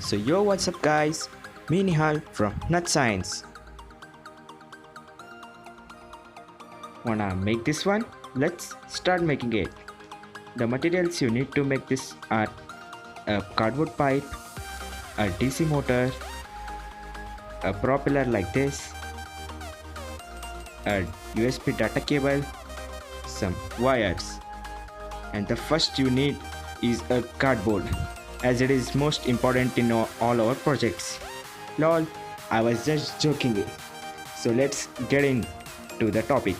So yo, what's up guys? Me Nihal from Nut Science. Wanna make this one? Let's start making it. The materials you need to make this are a cardboard pipe, a DC motor, a propeller like this, a USB data cable, some wires, and the first you need is a cardboard, as it is most important in all our projects. Lol, I was just joking. So let's get into the topic.